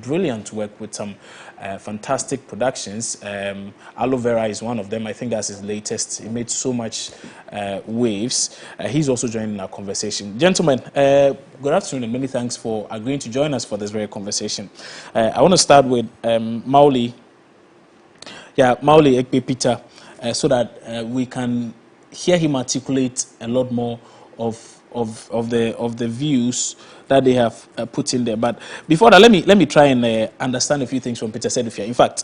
brilliant work with some fantastic productions. Aloe Vera is one of them. I think that's his latest. He made so much waves. He's also joining our conversation. Gentlemen, good afternoon and many thanks for agreeing to join us for this very conversation. I want to start with Mauli. Yeah, Mauli Ekpe Peter, so that we can hear him articulate a lot more of the views that they have put in there. But before that, let me try and understand a few things from Peter Sedufia. In fact,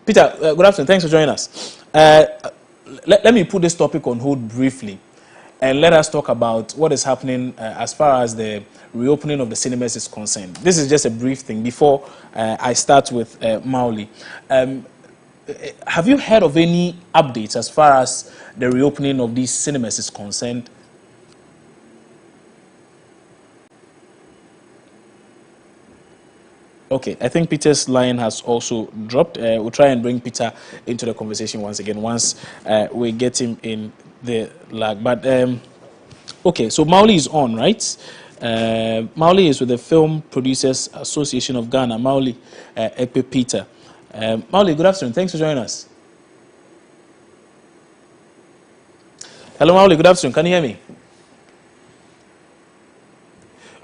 Peter, good afternoon. Thanks for joining us. Let me put this topic on hold briefly, and let us talk about what is happening as far as the reopening of the cinemas is concerned. This is just a brief thing before I start with Mauli. Have you heard of any updates as far as the reopening of these cinemas is concerned? Okay, I think Peter's line has also dropped. We'll try and bring Peter into the conversation once again once we get him in the lag. But okay, so Mauli is on, right? Mauli is with the Film Producers Association of Ghana. Mauli Ekpe Peter. Mauli, good afternoon. Thanks for joining us. Hello, Mauli. Good afternoon. Can you hear me?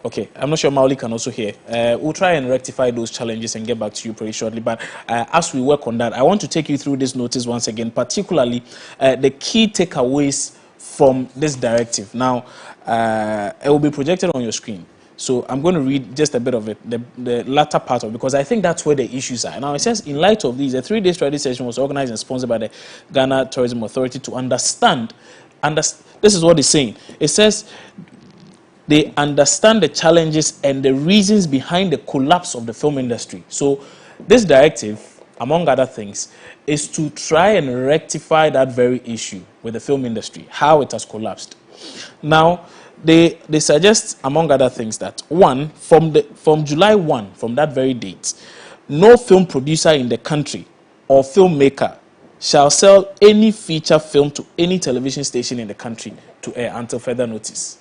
Okay, I'm not sure Mauli can also hear. We'll try and rectify those challenges and get back to you pretty shortly. But as we work on that, I want to take you through this notice once again, particularly the key takeaways from this directive. Now, it will be projected on your screen. So I'm going to read just a bit of it, the latter part of it, because I think that's where the issues are. Now, it says, in light of these, a 3-day strategy session was organized and sponsored by the Ghana Tourism Authority to understand. This is what it's saying. It says, they understand the challenges and the reasons behind the collapse of the film industry. So this directive, among other things, is to try and rectify that very issue with the film industry, how it has collapsed. Now, they suggest, among other things, that one, from July 1, from that very date, no film producer in the country or filmmaker shall sell any feature film to any television station in the country to air until further notice.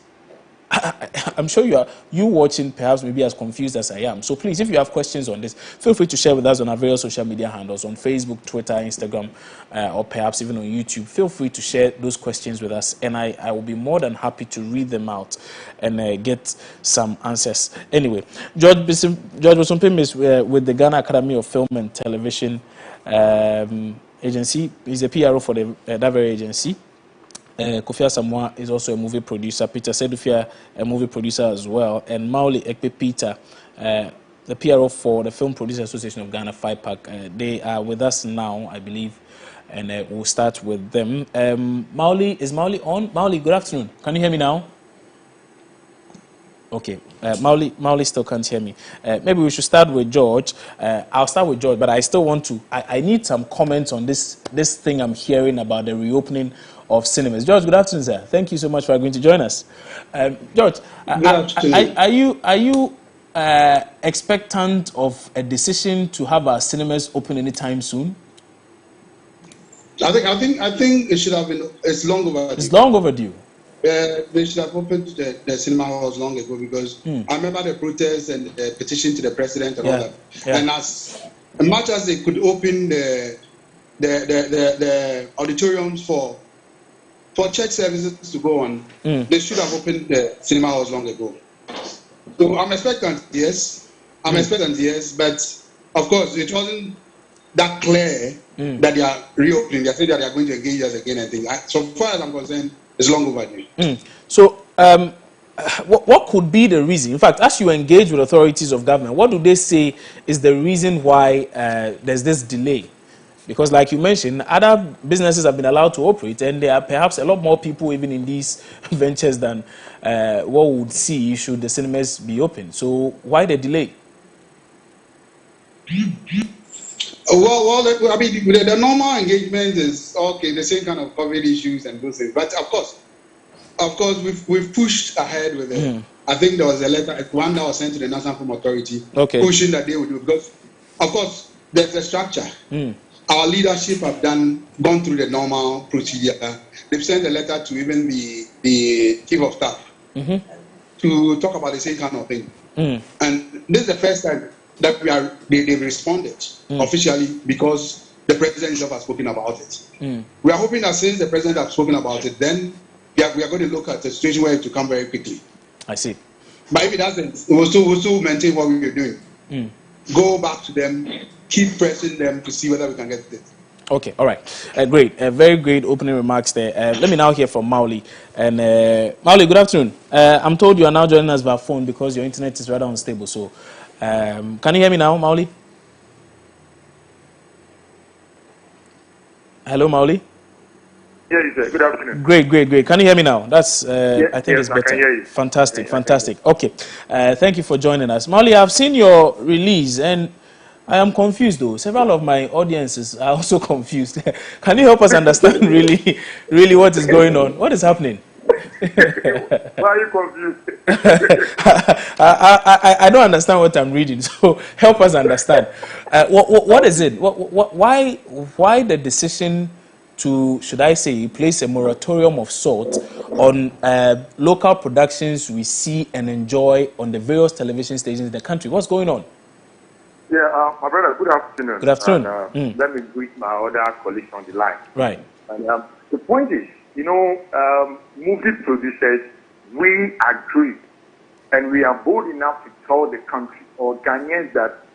I'm sure you watching perhaps maybe as confused as I am. So please, if you have questions on this, feel free to share with us on our various social media handles on Facebook, Twitter, Instagram, or perhaps even on YouTube. Feel free to share those questions with us, and I will be more than happy to read them out and get some answers. Anyway, George Bosompim is with the Ghana Academy of Film and Television Agency. He's a PRO for that very agency. Kofi Asamoah is also a movie producer. Peter Sedufia, a movie producer as well. And Mauli Ekpe Peter, the PRO for the Film Producers Association of Ghana, 5PAC. They are with us now, I believe, and we'll start with them. Mauli, is Mauli on? Mauli, good afternoon. Can you hear me now? Okay, Mauli still can't hear me. Maybe we should start with George. I'll start with George, but I still want to. I need some comments on this thing I'm hearing about the reopening of cinemas. George, good afternoon, sir. Thank you so much for agreeing to join us. George, are you expectant of a decision to have our cinemas open anytime soon? I think it should have been. It's long overdue. It's long overdue. They should have opened the cinema halls long ago, because I remember the protests and the petition to the president and all that. Yeah. And as much as they could open the auditoriums for church services to go on, they should have opened the cinema halls long ago. So I'm expectant, yes. But of course it wasn't that clear that they are reopening. They said that they are going to engage us again and things. So far as I'm concerned, it's long overdue. So what could be the reason? In fact, as you engage with authorities of government, what do they say is the reason why there's this delay? Because like you mentioned, other businesses have been allowed to operate, and there are perhaps a lot more people even in these ventures than what we would see should the cinemas be open. So why the delay? Well, I mean, the normal engagement is okay, the same kind of COVID issues and those things. But of course, we've pushed ahead with it. I think there was a letter, one that was sent to the National Film Authority, pushing that they would do it. Because, of course, there's a structure. Our leadership have gone through the normal procedure. They've sent a letter to even the chief of staff to talk about the same kind of thing. And this is the first time that they've responded officially because the president himself has spoken about it. We are hoping that since the president has spoken about it, then we are going to look at a situation where it will come very quickly. I see. But if it doesn't, we'll still maintain what we are doing. Go back to them, keep pressing them to see whether we can get it. Okay, all right. Great. Very great opening remarks there. Let me now hear from Mauli. And Mauli, good afternoon. I'm told you are now joining us by phone because your internet is rather unstable. So can you hear me now, Mauli? Hello, Mauli? Yes, sir. Good afternoon. Great. Can you hear me now? That's, yes, I think it's better. I can hear you. Fantastic. Okay. Thank you for joining us. Mauli, I've seen your release and I am confused though. Several of my audiences are also confused. Can you help us understand really what is going on? What is happening? Why are you confused? I don't understand what I'm reading, so help us understand. What is it? Why the decision to, should I say, place a moratorium of sort on local productions we see and enjoy on the various television stations in the country? What's going on? Yeah, my brother, good afternoon. Good afternoon. And, let me greet my other colleagues on the line. Right. And the point is, movie producers, we agree, and we are bold enough to tell the country or Ghanaians that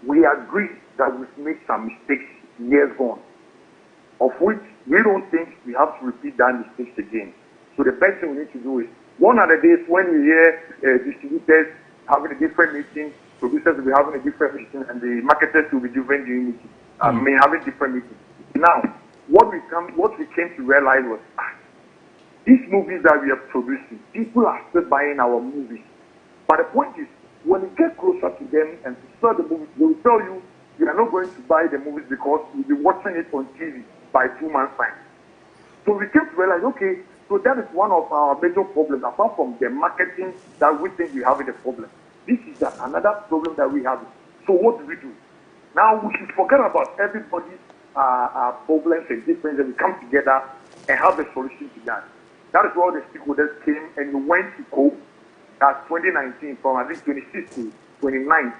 we agree that we've made some mistakes years gone, of which we don't think we have to repeat that mistakes again. So the best thing we need to do is, one of the days when we hear distributors having a different meeting, producers will be having a different meeting, and the marketers will be different doing meetings. Having different meetings. Now, what we came to realize was, these movies that we are producing, people are still buying our movies. But the point is, when you get closer to them and to sell the movies, they will tell you you are not going to buy the movies because you'll be watching it on TV by 2 months' time. So we came to realize, okay, so that is one of our major problems, apart from the marketing that we think we have in the problem. This is another problem that we have. So what do we do? Now we should forget about everybody's problems and differences, and we come together and have a solution to that. That is why the stakeholders came and we went to COPE, that's 2019, from I think 26 to 29,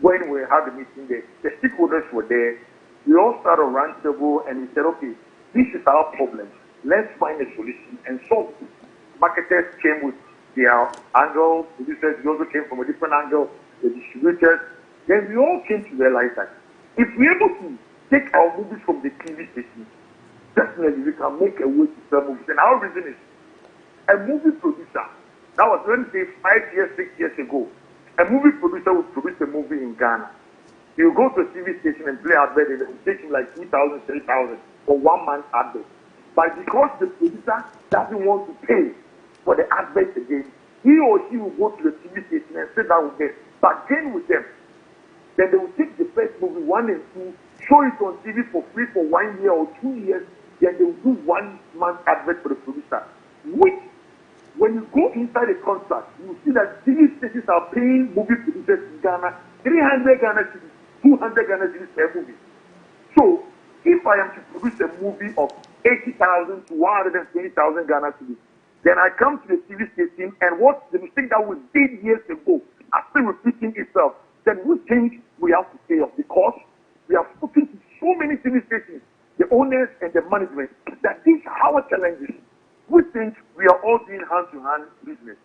when we had the meeting there. The stakeholders were there. We all started a round table and we said, okay, this is our problem. Let's find a solution and solve it. Marketers came with their angle, producers also came from a different angle, the distributors. Then we all came to realize that if we're able to take our movies from the TV station, definitely we can make a way to sell movies. And our reason is, a movie producer, that was, let me say, 5 years, 6 years ago, a movie producer would produce a movie in Ghana. He'll go to a TV station and play advert, and it will take him like 2,000, 3,000 for 1 month advert. But because the producer doesn't want to pay for the advert again, he or she will go to the TV station and sit down with them, bargain with them. Then they will take the first movie, 1 and 2, show it on TV for free for 1 year or 2 years, then they will do 1 month advert for the producer. Which, when you go inside the contract, you will see that TV stations are paying movie producers in Ghana 300 Ghana cedis, 200 Ghana cedis per movie. So, if I am to produce a movie of 80,000 to 120,000 Ghana cedis, then I come to the TV station, and what the mistake that we did years ago are still repeating itself. Then we think we have to pay off because we have spoken to so many TV stations, the owners and the management, that these are our challenges. We think we are all doing hand-to-hand business.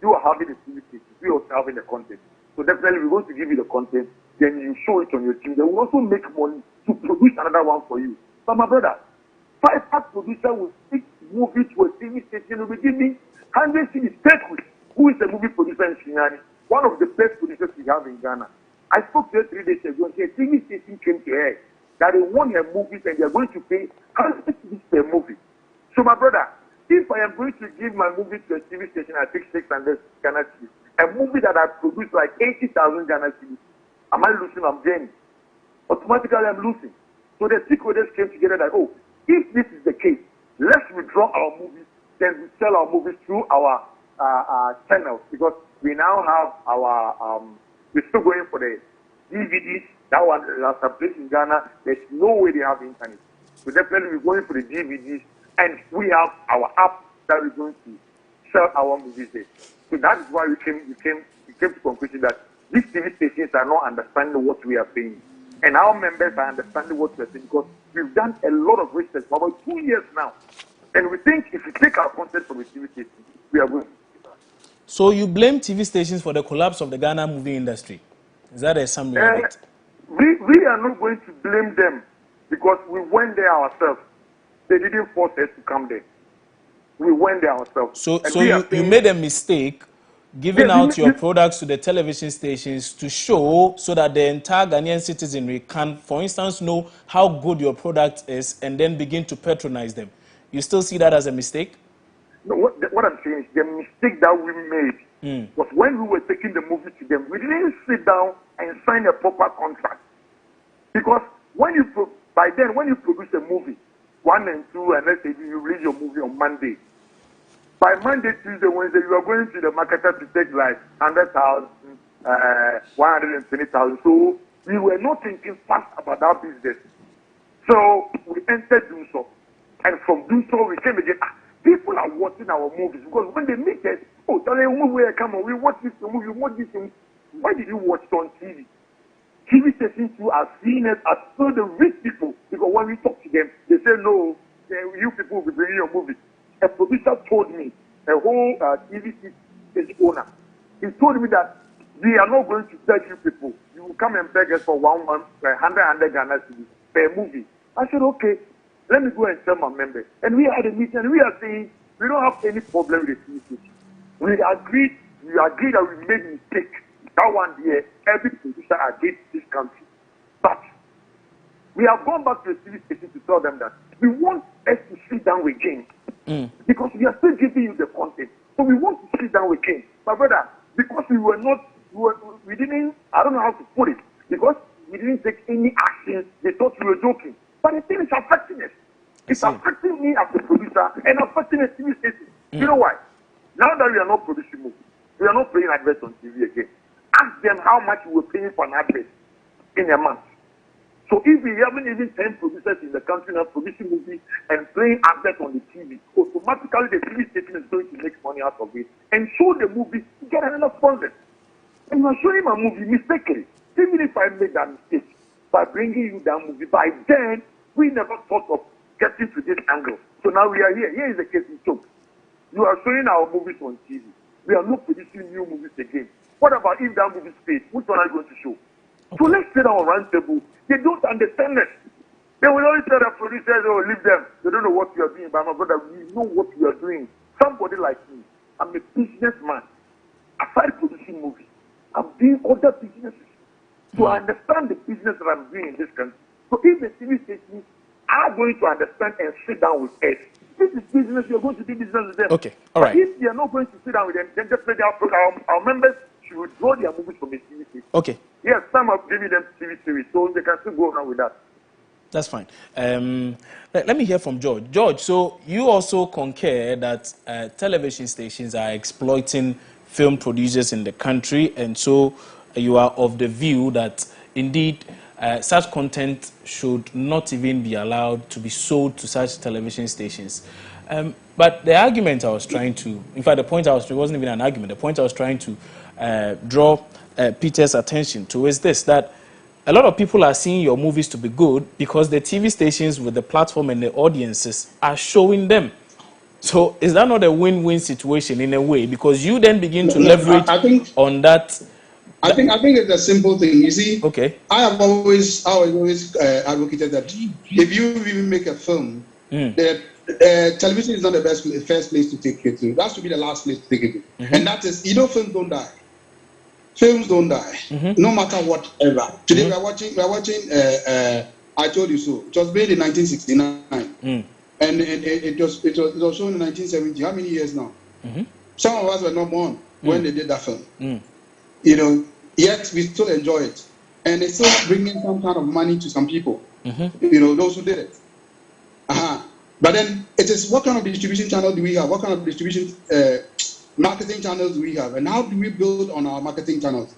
You are having the TV station, we are having the content. So definitely we're going to give you the content, then you show it on your team. They will also make money to produce another one for you. But my brother, 5-part producer will stick movie to a TV station, will be giving 100 cities. Take who is a movie producer in Shinani, one of the best producers we have in Ghana. I spoke to her 3 days ago and she said, TV station came to her that they want her movies and they are going to pay 100 cities per movie. So my brother, if I am going to give my movie to a TV station at 600 Ghana cedis, a movie that I produced like 80,000 Ghana cedis, am I losing? I'm gaining. Automatically I'm losing. So the stakeholders came together that, oh, if this is the case, let's withdraw our movies, then we sell our movies through our channels, because we now have our, we're still going for the DVDs. That one, last place in Ghana, there's no way they have the internet. So definitely we're going for the DVDs, and we have our app that we're going to sell our movies there. So that is why we came to conclusion that these TV stations are not understanding what we are saying. And our members are understanding what we are saying because we've done a lot of research for about 2 years now. And we think if we take our content from the TV station, we are going. So you blame TV stations for the collapse of the Ghana movie industry? Is that a summary of it? We are not going to blame them because we went there ourselves. They didn't force us to come there. We went there ourselves. So you made a mistake giving out your products to the television stations to show so that the entire Ghanaian citizenry can, for instance, know how good your product is and then begin to patronize them. You still see that as a mistake? No, what I'm saying is the mistake that we made was when we were taking the movie to them, we didn't sit down and sign a proper contract. Because when by then, when you produce a movie, 1 and 2, and let's say you release your movie on Monday, by Monday, Tuesday, Wednesday, you are going to the marketer to take like 100,000, 120,000. So we were not thinking fast about our business. So we entered doing so. And from doing so, we came again. People are watching our movies because when they meet us, oh, tell them where come on, we watch this movie, we watch this movie. Why did you watch it on TV? TV stations too are seen as so the rich people because when we talk to them, they say no, you people will be bringing your movie. A producer told me, a whole TV station owner, he told me that we are not going to tell you people. You will come and beg us for 1 month, 100 Ghana cedis per movie. I said, okay, let me go and tell my members. And we had a meeting and we are saying we don't have any problem with the TV station. We agreed that we made a mistake. That one year, every producer against this country. But we have gone back to the TV station to tell them that we want us to sit down again. Because we are still giving you the content. So we want to sit down again. My brother, because we didn't, I don't know how to put it, because we didn't take any action, they thought we were joking. But the thing is affecting us. It's affecting me as a producer and affecting the TV station. You know why? Now that we are not producing movies, we are not playing adverts on TV again. Ask them how much we were paying for an advert in a month. So if we haven't even 10 producers in the country now producing movies and playing adverts on the TV, automatically the TV station is going to make money out of it and show the movie to get another sponsor. And you are showing my movie mistakenly. Even if I made that mistake by bringing you that movie, by then we never thought of getting to this angle. So now we are here. Here is the case in talk. You are showing our movies on TV. We are not producing new movies again. What about if that movie stays? Which one are you going to show? Okay. So let's sit down round table. They don't understand it. They will always tell the producers, oh, leave them. They don't know what we are doing. But my brother, we know what we are doing. Somebody like me, I'm a businessman. Aside producing movies, I'm doing other businesses. So I understand the business that I'm doing in this country. So if the TV stations are going to understand and sit down with us, this is business, you're going to do business with them. Okay, all right. But if they are not going to sit down with them, then just let our members should withdraw their movies from the TV station. Okay. Yes, some are giving them TV series, so they can still go around with that. That's fine. Let me hear from George. George, so you also concur that television stations are exploiting film producers in the country, and so you are of the view that indeed such content should not even be allowed to be sold to such television stations. But the argument I was trying to, in fact, it wasn't even an argument. The point I was trying to draw Peter's attention to is this, that a lot of people are seeing your movies to be good because the TV stations with the platform and the audiences are showing them. So is that not a win-win situation in a way? Because you then begin to leverage on that. I think it's a simple thing. You see, okay. I have always advocated that if you even make a film, that television is not the first place to take it to. That has to be the last place to take it to. And that is, films don't die. Films don't die, no matter whatever. Today we are watching. I Told You So. It was made in 1969, and it was shown in 1970. How many years now? Some of us were not born when they did that film. Yet we still enjoy it, and it's still bringing some kind of money to some people. Those who did it. But then it is, what kind of distribution channel do we have? What kind of distribution marketing channels do we have? And how do we build on our marketing channels?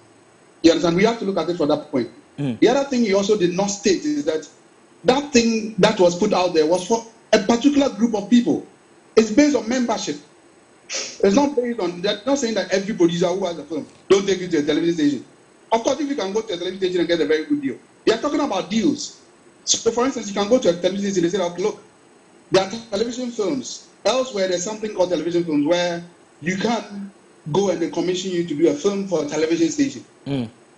You understand? We have to look at it from that point. The other thing he also did not state is that that thing that was put out there was for a particular group of people. It's based on membership. It's not based on, they're not saying that every producer who has a film, don't take it to a television station. Of course, if you can go to a television station and get a very good deal, they are talking about deals. So, for instance, you can go to a television station and say, okay, look, there are television films. Elsewhere, there's something called television films where you can go and they commission you to do a film for a television station.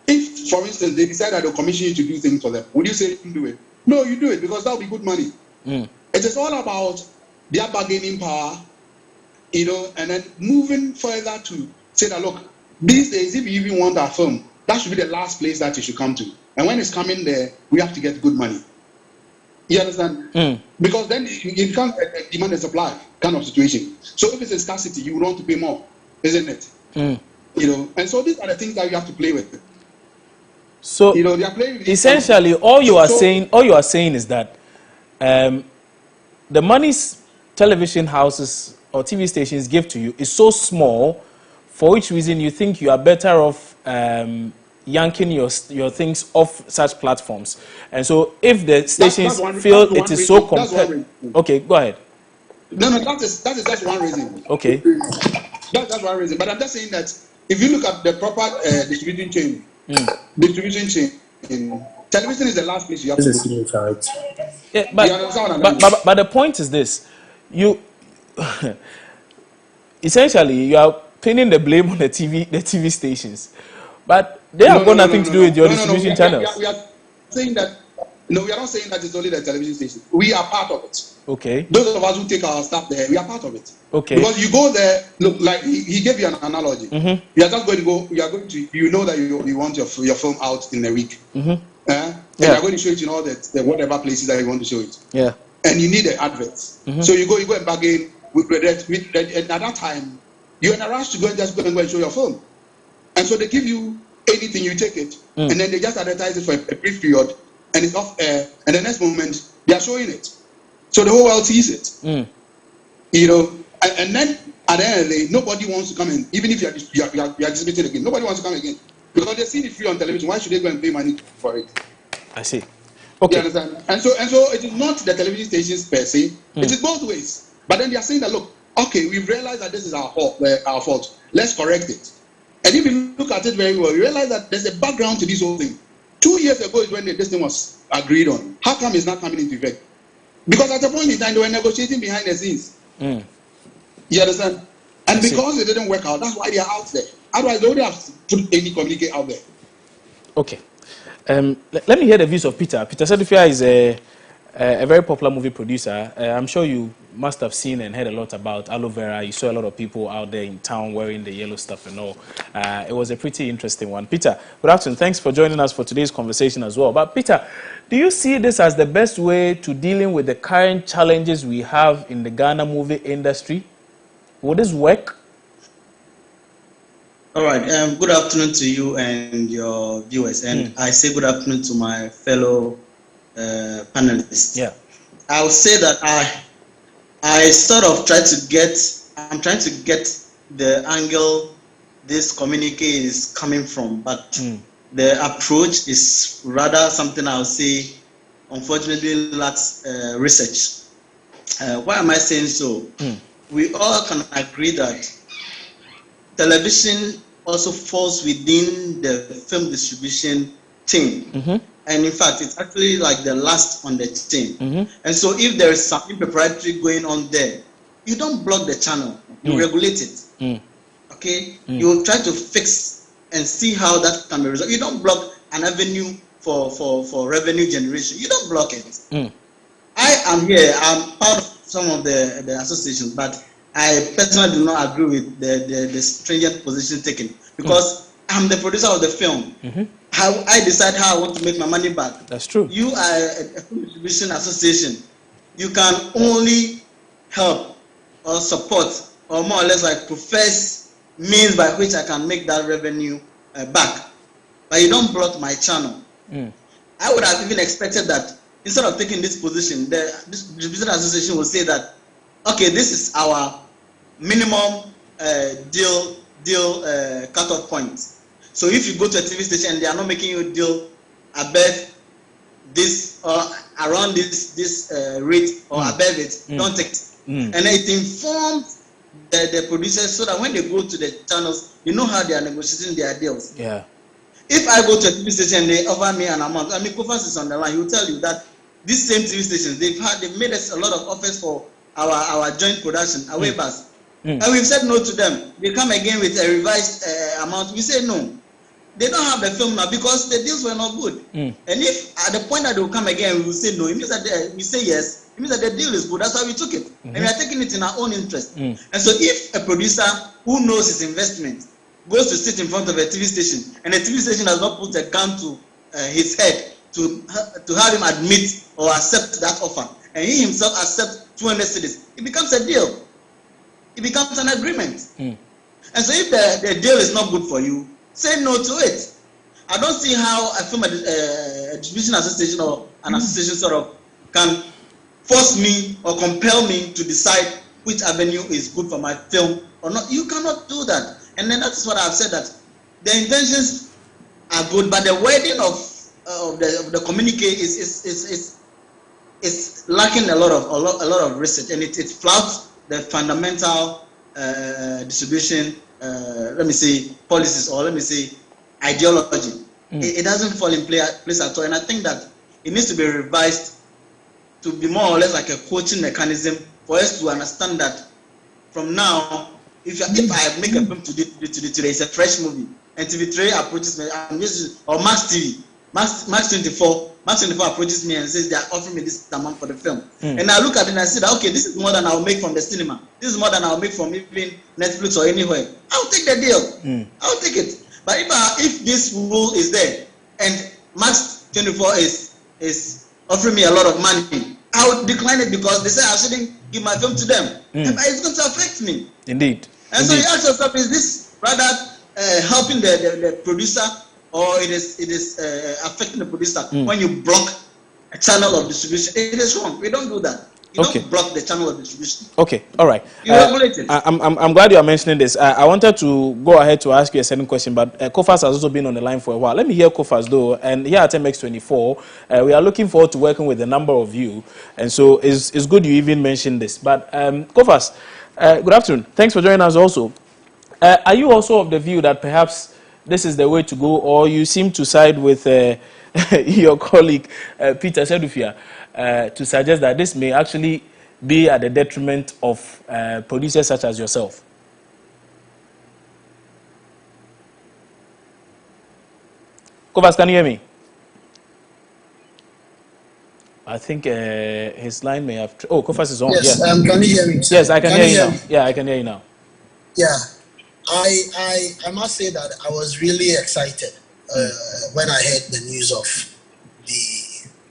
If, for instance, they decide that they'll commission you to do things for them, would you say you do it? No, you do it because that'll be good money. It is all about their bargaining power, you know, and then moving further to say that, look, these days, if you even want our film, that should be the last place that you should come to. And when it's coming there, we have to get good money. You understand? Because then it becomes a demand and supply kind of situation. So if it's a scarcity, you would want to pay more, isn't it? You know, and so these are the things that you have to play with. So, you know, they are playing with essentially, all you are saying is that the monies television houses or TV stations give to you is so small, for which reason you think you are better off yanking your things off such platforms. And so if the stations feel it is so compelling. Okay, go ahead. No, that is just one reason. Okay. That's one reason. But I'm just saying that if you look at the proper distribution chain, television is the last place you have to go. Yeah, but the point is this: you essentially you are pinning the blame on the TV stations, but they have got nothing to do with your distribution channels. We are saying that. No, we are not saying that it's only the television station. We are part of it. Okay. Those of us who take our stuff there, we are part of it. Okay. Because you go there, look, like he gave you an analogy. You are just going to go. You are going to. You know that you want your film out in a week. And you are going to show it in all the whatever places that you want to show it. Yeah. And you need the adverts. So you go and bargain with and at that time, you're in a rush to go and show your film. And so they give you anything, you take it, and then they just advertise it for a brief period. And it's off air, and the next moment they are showing it, so the whole world sees it. You know, and then at the end of the day, nobody wants to come in, even if you are distributing again. Nobody wants to come again because they see it free on television. Why should they go and pay money for it? I see. Okay. You understand? And so it is not the television stations per se. It is both ways. But then they are saying that, look, okay, we've realized that this is our fault. Let's correct it. And if you look at it very well, you realize that there's a background to this whole thing. 2 years ago is when this thing was agreed on. How come it's not coming into effect? Because at a point in time, they were negotiating behind the scenes. You understand? And because it didn't work out, that's why they are out there. Otherwise, they wouldn't have put any communicate out there. Okay. Let me hear the views of Peter. Peter Sedufia is a very popular movie producer. I'm sure you must have seen and heard a lot about aloe vera. You saw a lot of people out there in town wearing the yellow stuff and all. It was a pretty interesting one. Peter, good afternoon. Thanks for joining us for today's conversation as well. But Peter, do you see this as the best way to dealing with the current challenges we have in the Ghana movie industry? Will this work? All right. Good afternoon to you and your viewers. And I say good afternoon to my fellow panelists. Yeah. I'll say that I sort of I'm trying to get the angle this communique is coming from, but the approach is rather something I'll say unfortunately lacks research. Why am I saying so? We all can agree that television also falls within the film distribution chain. And in fact, it's actually like the last on the chain. And so if there is something proprietary going on there, you don't block the channel, you regulate it. Okay? You try to fix and see how that can be resolved. You don't block an avenue for revenue generation. You don't block it. I am here, I'm part of some of the associations, but I personally do not agree with the stringent position taken because I'm the producer of the film. How I decide how I want to make my money back. That's true. You are a film distribution association. You can only help or support or more or less like profess means by which I can make that revenue back. But you don't block my channel. I would have even expected that instead of taking this position, the distribution association will say that, okay, this is our minimum deal cutoff point. So if you go to a TV station and they are not making you a deal above this or around this rate or above it, don't take it. And it informs the producers so that when they go to the channels, you know how they are negotiating their deals. Yeah. If I go to a TV station and they offer me an amount, I mean, Kofas is on the line. He will tell you that these same TV stations, they've made us a lot of offers for our joint production, away bus. And we've said no to them. They come again with a revised amount. We say no. They don't have the film now because the deals were not good. And if at the point that they will come again, we will say no. It means that we say yes. It means that the deal is good. That's why we took it. And we are taking it in our own interest. And so if a producer who knows his investment goes to sit in front of a TV station and the TV station does not put a gun to his head to have him admit or accept that offer, and he himself accepts 200 cedis, it becomes a deal. It becomes an agreement. And so if the deal is not good for you, say no to it. I don't see how a film distribution association or an association sort of can force me or compel me to decide which avenue is good for my film or not. You cannot do that. And then that's what I've said, that the intentions are good, but the wording of the communique is lacking a lot of research, and it flouts the fundamental distribution, let me say, policies, or let me say, ideology. It doesn't fall in place at all, and I think that it needs to be revised to be more or less like a coaching mechanism for us to understand that from now, if I make a film today, it's a fresh movie, and TV3 approaches me, or Max 24 approaches me and says they are offering me this amount for the film. And I look at it and I say that, okay, this is more than I'll make from the cinema. This is more than I'll make from even Netflix or anywhere. I'll take the deal. I'll take it. But if this rule is there and Max 24 is offering me a lot of money, I would decline it because they say I shouldn't give my film to them. And it's going to affect me. Indeed. And so you ask yourself, is this rather helping the producer, or it is affecting the producer when you block a channel of distribution? It is wrong. We don't do that. You don't block the channel of distribution. Okay, all right. You regulate it. I'm glad you are mentioning this. I wanted to go ahead to ask you a second question, but Kofas has also been on the line for a while. Let me hear Kofas though. And here at MX24, we are looking forward to working with a number of you. And so it's good you even mentioned this. But Kofas, good afternoon. Thanks for joining us also. Are you also of the view that perhaps this is the way to go, or you seem to side with your colleague Peter Sedufia to suggest that this may actually be at the detriment of producers such as yourself? Kofas, can you hear me? I think his line may have... Oh, Kofas is on. Yes, yeah. Can you hear me? Yes, I can hear you now. Yeah, I can hear you now. Yeah. I must say that I was really excited when I heard the news of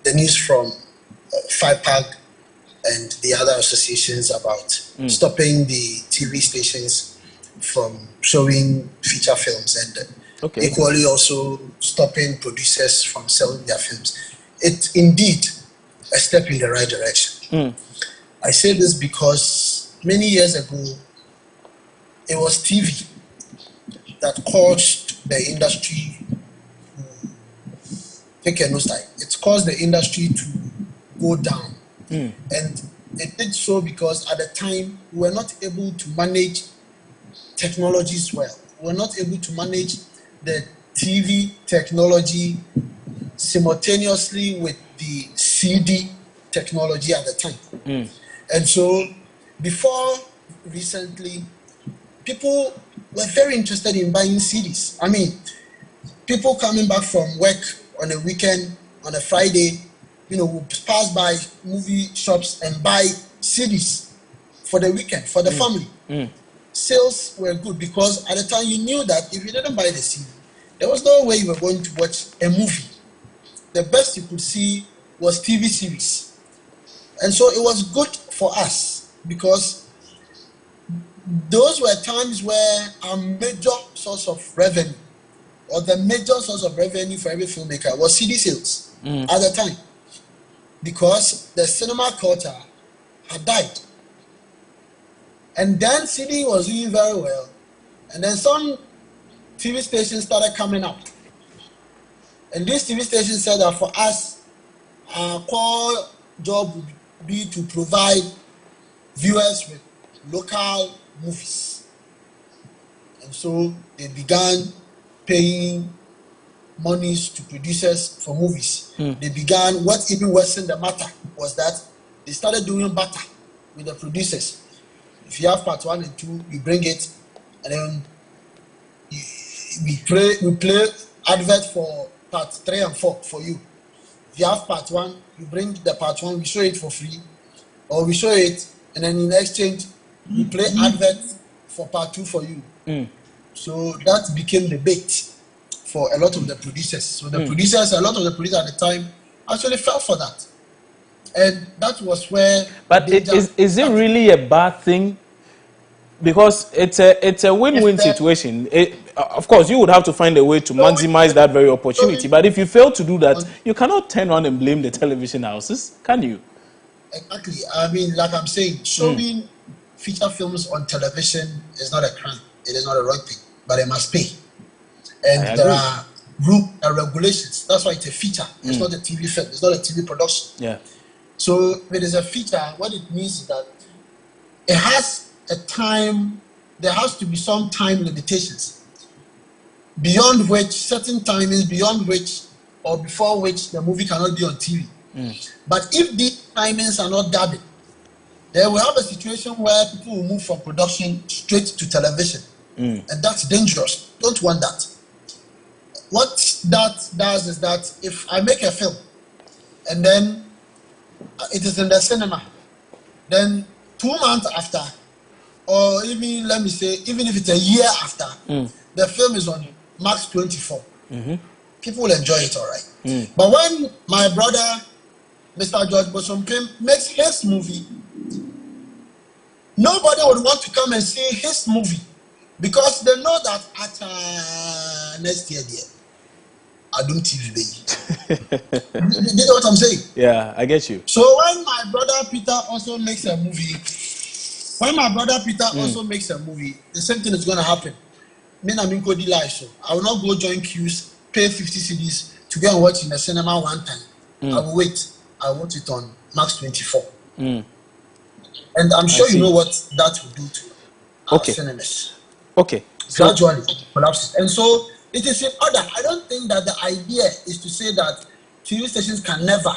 the news from FIPAG and the other associations about stopping the TV stations from showing feature films, and equally also stopping producers from selling their films. It's indeed a step in the right direction. I say this because many years ago, it was TV that caused the industry to take a nosedive. It caused the industry to go down. And it did so because at the time, we were not able to manage technologies well. We were not able to manage the TV technology simultaneously with the CD technology at the time. And so before recently, people were very interested in buying CDs. I mean, people coming back from work on a weekend, on a Friday, would pass by movie shops and buy CDs for the weekend, for the family. Sales were good because at the time you knew that if you didn't buy the CD, there was no way you were going to watch a movie. The best you could see was TV series. And so it was good for us because those were times where our major source of revenue, or the major source of revenue for every filmmaker, was CD sales at the time, because the cinema culture had died. And then CD was doing very well, and then some TV stations started coming up. And these TV stations said that for us, our core job would be to provide viewers with local movies. And so they began paying monies to producers for movies. They began, what even worsened the matter was that they started doing barter with the producers. If you have part 1 and 2, you bring it, and then we play advert for part 3 and 4 for you. If you have part 1, you bring the part 1, we show it for free, or we show it, and then in exchange, we play advert for part 2 for you. So that became the bait for a lot of the producers. So the producers, a lot of the producers at the time actually fell for that. And that was where... But is it really a bad thing? Because it's a win-win situation. Of course, you would have to find a way to maximize that very opportunity. But if you fail to do that, you cannot turn around and blame the television houses, can you? Exactly. I mean, like I'm saying, showing feature films on television is not a crime. It is not a wrong thing, but it must pay. And there are regulations. That's why it's a feature. It's not a TV film. It's not a TV production. Yeah. So if it is a feature, what it means is that it has a time. There has to be some time limitations beyond which certain timings, beyond which or before which the movie cannot be on TV. But if these timings are not gathered, then we have a situation where people will move from production straight to television, and that's dangerous. Don't want that. What that does is that if I make a film and then it is in the cinema, then 2 months after, or even let me say, even if it's a year after, the film is on Max 24. People will enjoy it, all right. But when my brother, Mr. George Bosompim, makes his movie, nobody would want to come and see his movie because they know that at next year, I don't TV baby. You know what I'm saying? Yeah, I get you. So when my brother Peter also makes a movie, the same thing is going to happen. Me na minko di live show. I will not go join queues, pay 50 CDs to go and watch in the cinema one time. I will wait. I watch it on Max 24. And I'm sure you know what that will do to our cinemas. Okay. Gradually collapses. And so it is in order. I don't think that the idea is to say that TV stations can never,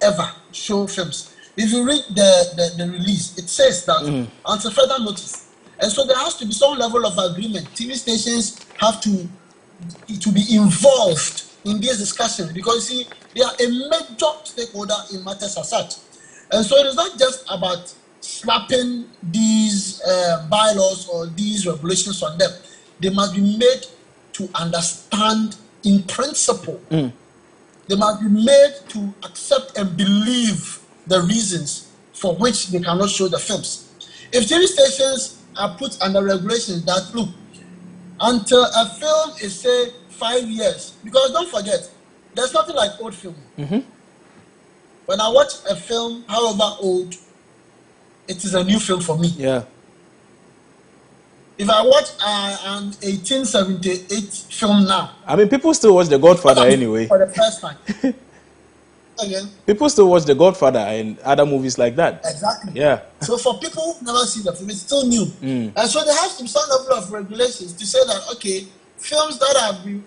ever show films. If you read the release, it says that until further notice. And so there has to be some level of agreement. TV stations have to be involved in these discussions because, you see, they are a major stakeholder in matters as such. And so it is not just about slapping these bylaws or these regulations on them. They must be made to understand in principle. They must be made to accept and believe the reasons for which they cannot show the films. If TV stations are put under regulations that, look, until a film is, say, 5 years, because don't forget, there's nothing like old film. When I watch a film, however old, it is a new film for me. Yeah. If I watch an 1878 film now, I mean, people still watch The Godfather anyway. For the first time. Again. People still watch The Godfather and other movies like that. Exactly. Yeah. So for people who never see the film, it's still new. And so there has to be some level of regulations to say that, okay, films that have been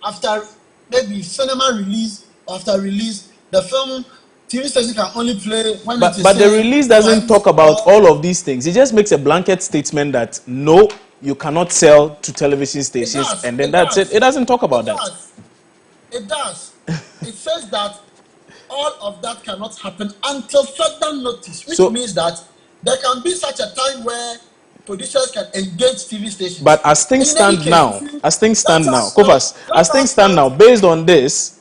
after maybe cinema release, after release, the film TV station can only play when it is. But the release doesn't talk about all of these things. It just makes a blanket statement that no, you cannot sell to television stations, and then that's it. It doesn't talk about that. It does. It says that all of that cannot happen until further notice, which means that there can be such a time where producers can engage TV stations. But as things stand now, Kofas, as things stand now, based on this,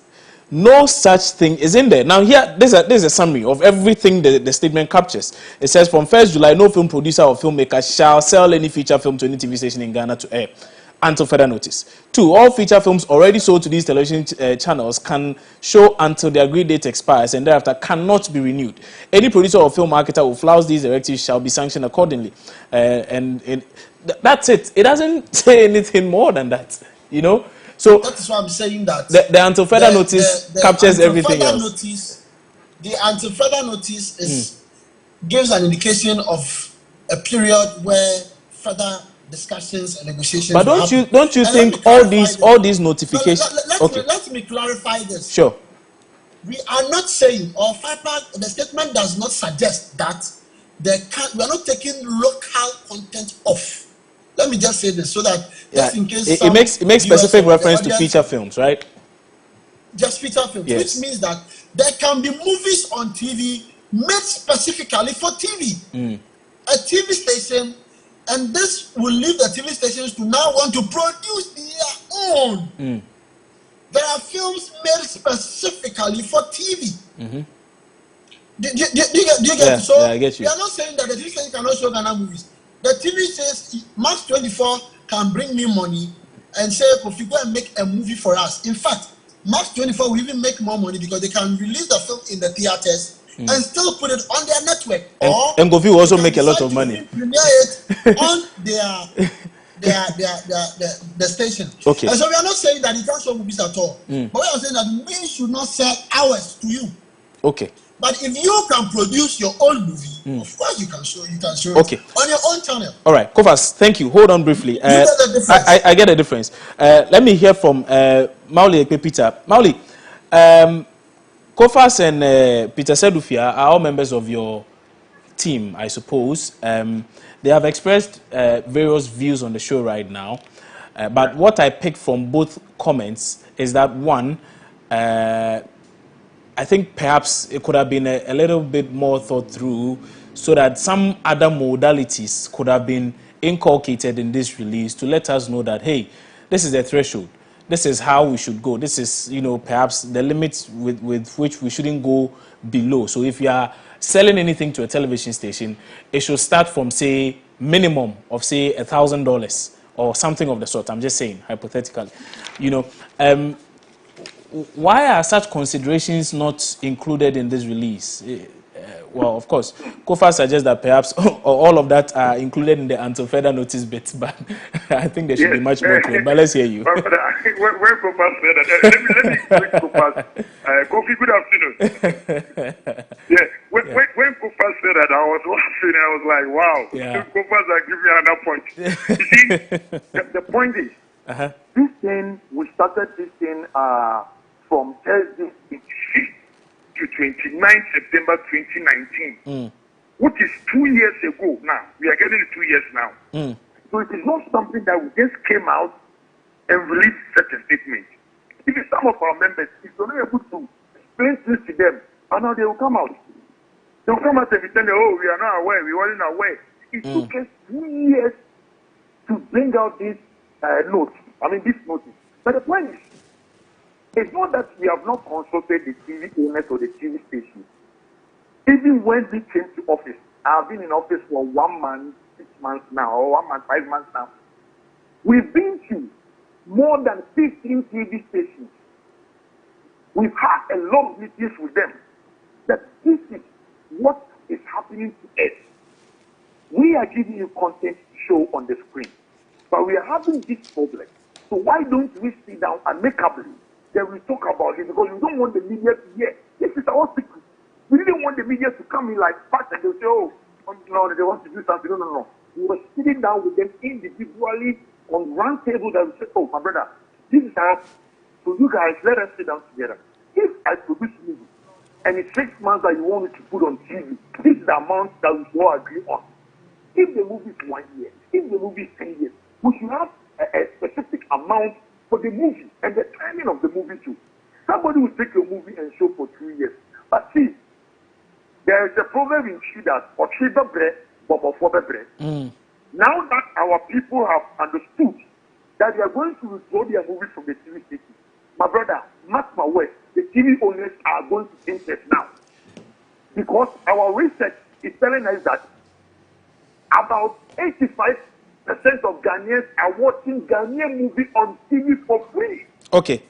no such thing is in there. Now here, there's a summary of everything the statement captures. It says from 1st July, no film producer or filmmaker shall sell any feature film to any TV station in Ghana to air until further notice. 2, all feature films already sold to these television channels can show until the agreed date expires and thereafter cannot be renewed. Any producer or film marketer who flouts these directives shall be sanctioned accordingly. That's it. It doesn't say anything more than that, you know. So that is why I'm saying that the until further notice captures everything else. The until further notice gives an indication of a period where further discussions and negotiations. But don't you think all these notifications? Let me clarify this. Sure. We are not saying, or the statement does not suggest that we are not taking local content off. Let me just say this so that just in case it makes specific reference to feature films, right? Just feature films, yes. Which means that there can be movies on TV made specifically for TV. A TV station, and this will leave the TV stations to now want to produce their own. There are films made specifically for TV. Do you get it? So I get you. We are not saying that the TV station cannot show Ghana movies. The TV says March 24 can bring me money and say, if you go and make a movie for us. In fact, March 24 will even make more money because they can release the film in the theaters and still put it on their network. And Govi will also make a lot of money. Premiere it on the station. Okay. And so we are not saying that you can't show movies at all. But we are saying that we should not sell ours to you. Okay. But if you can produce your own movie, of course you can show okay. it on your own channel. All right, Kofas, thank you. Hold on briefly. You get the difference. I get the difference. Let me hear from Mauli and Peter. Mauli, Kofas and Peter Sedufia are all members of your team, I suppose. They have expressed various views on the show right now. But what I picked from both comments is that one, I think perhaps it could have been a little bit more thought through so that some other modalities could have been inculcated in this release to let us know that, hey, this is the threshold. This is how we should go. This is, perhaps the limits with which we shouldn't go below. So if you are selling anything to a television station, it should start from, say, minimum of, say, $1,000 or something of the sort. I'm just saying, hypothetically. Why are such considerations not included in this release? Well, of course, Kofa suggests that perhaps all of that are included in the until further notice bit, but I think they should be much more clear. But let's hear you. When Kofa said that, let me quick Kofa. Kofi, good afternoon. Yeah, when Kofa said that, I was laughing. I was like, wow. Yeah. Kofa's like, give me another point. You see, the point is, this thing, we started this thing from Thursday to 29 September 2019, which is 2 years ago now. We are getting 2 years now. So it is not something that we just came out and released such a statement. Even some of our members, if you're not able to explain this to them, and now they will come out. They will come out and be telling, oh, we are not aware, we weren't aware. It took us 2 years to bring out this this notice. But the point is, it's not that we have not consulted the TV owners or the TV stations. Even when we came to office, I've been in office for 1 month, 6 months now, or 1 month, 5 months now. We've been to more than 15 TV stations. We've had a lot of meetings with them that this is what is happening to us. We are giving you content to show on the screen, but we are having this problem. So why don't we sit down amicably? Then we talk about it because we don't want the media to hear. This is our secret. We didn't want the media to come in like fast and they'll say, oh, no, they want to do something. No. We were sitting down with them individually on one table that we said, oh, my brother, this is how, so you guys, let us sit down together. If I produce movie and it's 6 months that you want me to put on TV, this is the amount that we all agree on. If the movie is 1 year, if the movie is 10 years, we should have a specific amount for the movie and the timing of the movie too. Somebody will take your movie and show for 2 years. But see, there is a problem in Chida, or Chida bread, bread. Now that our people have understood that they are going to withdraw their movies from the TV station, my brother, mark my word, the TV owners are going to think that now. Because our research is telling us that about 85% of Ghanaians are watching Ghanaian movie on TV for free. Okay,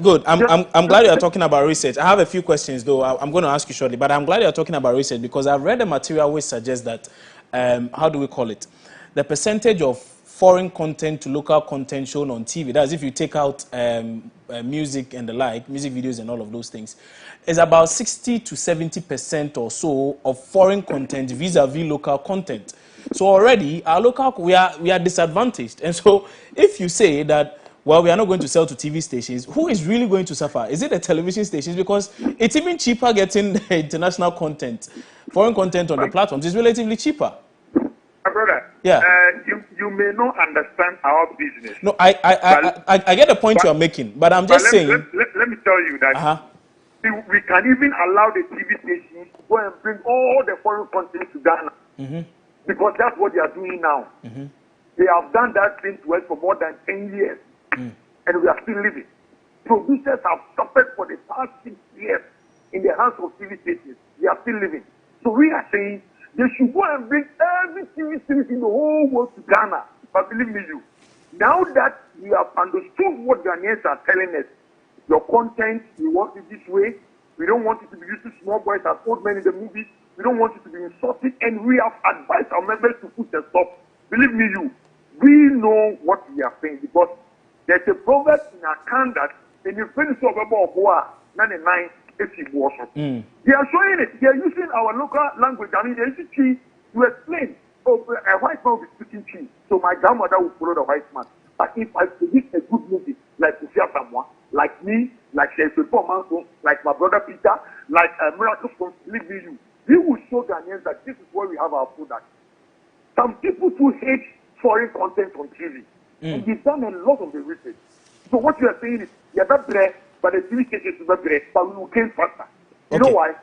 good. I'm glad you're talking about research. I have a few questions, though. I'm going to ask you shortly, but I'm glad you're talking about research because I've read a material which suggests that, how do we call it? The percentage of foreign content to local content shown on TV, that's if you take out music and the like, music videos and all of those things, is about 60 to 70% or so of foreign content vis-a-vis local content. So already our local we are disadvantaged. And so if you say that, well, we are not going to sell to TV stations, who is really going to suffer? Is it the television stations? Because it's even cheaper getting international content, foreign content on the platforms. It's relatively cheaper. My brother, Yeah. You may not understand our business. No, I get the point you are making, but I'm just saying. Let me tell you that we can even allow the TV stations to go and bring all the foreign content to Ghana. Because that's what they are doing now. They have done that thing to us for more than 10 years. And we are still living. Producers have suffered for the past 6 years in the hands of TV stations. We are still living. So we are saying they should go and bring every TV series in the whole world to Ghana. But believe me, now that we have understood what Ghanaians are telling us, your content, we want it this way. We don't want it to be used to small boys as old men in the movies. We don't want it to be insulted. And we have advised our members to put a stop. Believe me, we know what we are saying because there's a proverb in Akan that when you finish over about 99, they are showing it. They are using our local language. I mean, they use it to explain. Oh, a white man will be speaking Chi, so my grandmother will follow the white man. But if I produce a good movie like Kufia Samoa, like me, like Sheffield Manso, like my brother Peter, like Miracle from Believe Me, we will show Ghanaians that this is where we have our product. Some people too hate foreign content on TV. And we've done a lot of the research. So what you are saying is, you're not there, but the TV stations are not there, but we will came faster. You know why?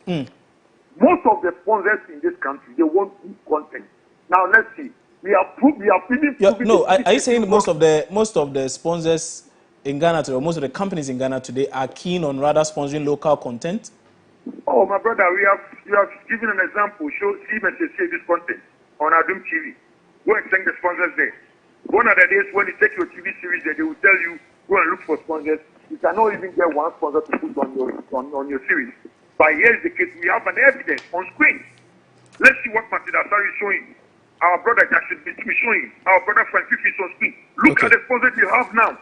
Most of the sponsors in this country, they want good content. Now let's see. We are feeling. No, are you saying most of the sponsors in Ghana today, or most of the companies in Ghana today, are keen on rather sponsoring local content? Oh, my brother, you have given an example. See this content on Adum TV. Go and send the sponsors there. One of the days when you take your TV series there, they will tell you, go and look for sponsors. You cannot even get one sponsor to put on your series. But here's the case. We have an evidence on screen. Let's see what Martin Asari is showing. Our brother Jackson is showing. Our brother Francis is on screen. Look at the sponsors you have now.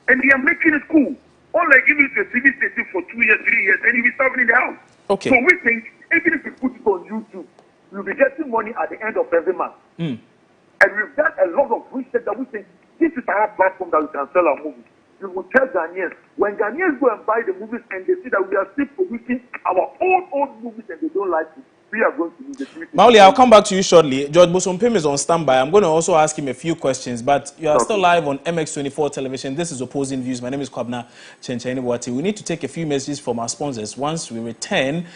And they are making it cool. All I give you to a TV station for 2 years, 3 years, and you'll be serving in the house. So we think, even if we put it on YouTube, we'll be getting money at the end of every month. And we've done a lot of research that we think this is our platform that we can sell our movies. We will tell Ghanaians, when Ghanaians go and buy the movies and they see that we are still producing our old movies and they don't like it, we are going to use the TV. Maoli, I'll come back to you shortly. George Bosompim is on standby. I'm going to also ask him a few questions, but you are still live on MX24 television. This is Opposing Views. My name is Kwabna Chencheni-Boati. We need to take a few messages from our sponsors. Once we return,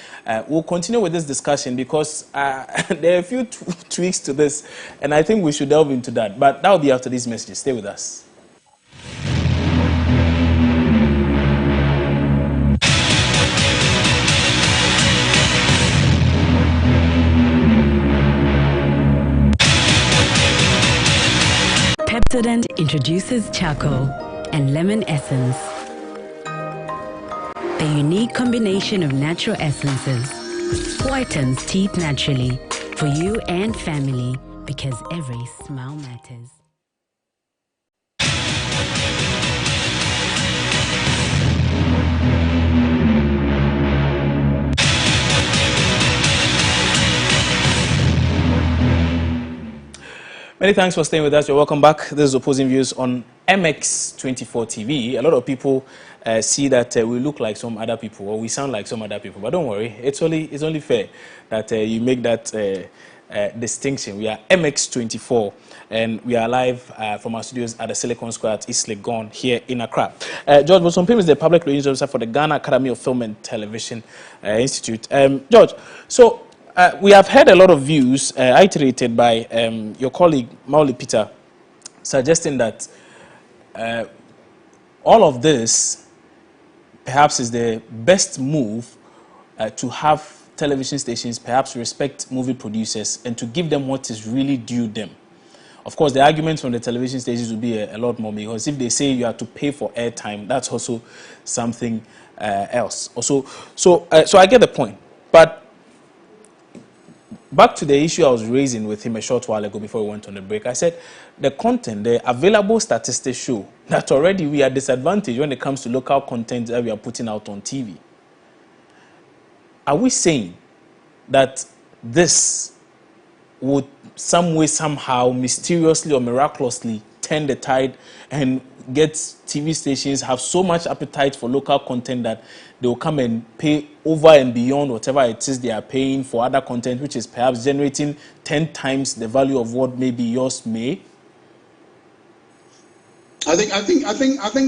we'll continue with this discussion because there are a few tweaks to this, and I think we should delve into that. But that will be after these messages. Stay with us. Pepsodent introduces charcoal and lemon essence. The unique combination of natural essences whitens teeth naturally for you and family because every smile matters. Many thanks for staying with us. You're welcome back. This is Opposing Views on MX24 TV. A lot of people see that we look like some other people or we sound like some other people. But don't worry, it's only fair that you make that distinction. We are MX24 and we are live from our studios at the Silicon Square at East Legon here in Accra. George Bosompim is the Public Relations Officer for the Ghana Academy of Film and Television Institute. George, so we have heard a lot of views iterated by your colleague Maoli Peter suggesting that all of this perhaps is the best move to have television stations perhaps respect movie producers and to give them what is really due them. Of course, the arguments from the television stations will be a lot more because if they say you have to pay for airtime, that's also something else. So I get the point. But back to the issue I was raising with him a short while ago before we went on the break. I said the content, the available statistics show that already we are disadvantaged when it comes to local content that we are putting out on TV. Are we saying that this would some way, somehow, mysteriously or miraculously turn the tide and get TV stations have so much appetite for local content that they will come and pay over and beyond whatever it is they are paying for other content, which is perhaps generating 10 times the value of what maybe yours may? I think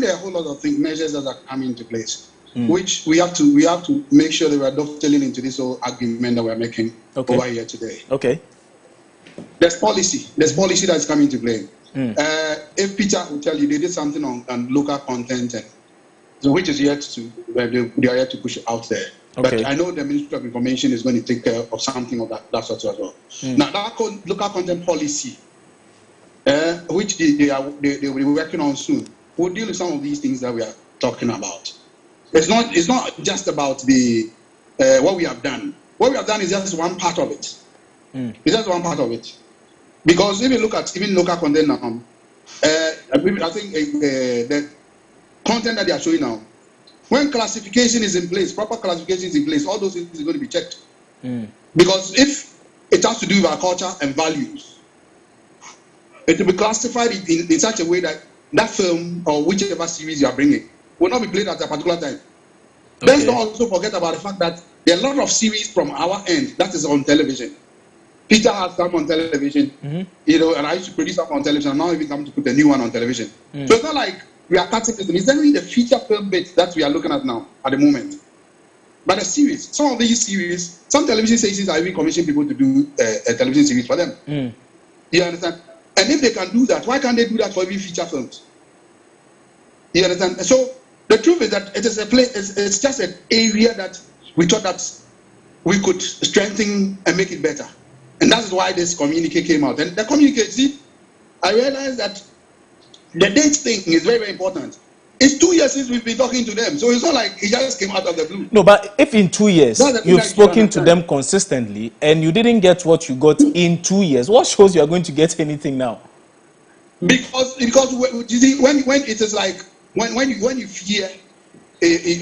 there are a whole lot of measures that are coming into place, which we have to make sure that we are dovetailing into this whole argument that we are making over here today. Okay. There's policy that's coming into play. If Peter will tell you they did something on local content, and so which is yet to they are yet to push it out there. Okay. But I know the Ministry of Information is going to take care of something of that sort as well. Now that local content policy, which they will be working on soon, will deal with some of these things that we are talking about. It's not just about the what we have done. What we have done is just one part of it. It's just one part of it. Because if you look at even local content now, I think the content that they are showing now, when classification is in place, proper classification is in place, all those things are going to be checked. Because if it has to do with our culture and values, it will be classified in such a way that that film or whichever series you are bringing will not be played at a particular time. Let's not also forget about the fact that there are a lot of series from our end that is on television. Peter has some on television, and I used to produce some on television. I'm now even come to put a new one on television. So it's not like we are cutting it. It's only the feature film bit that we are looking at now, at the moment. But a series, some of these series, some television stations are even commissioning people to do a television series for them. You understand? And if they can do that, why can't they do that for every feature films? You understand? So the truth is that it is a place. It's just an area that we thought that we could strengthen and make it better. And that's why this communique came out. And the communique, see, I realized that the date thing is very, very important. It's 2 years since we've been talking to them. So it's not like it just came out of the blue. No, but if in 2 years you've spoken to them consistently and you didn't get what you got in 2 years, what shows you are going to get anything now? Because you see, when it is like when you fear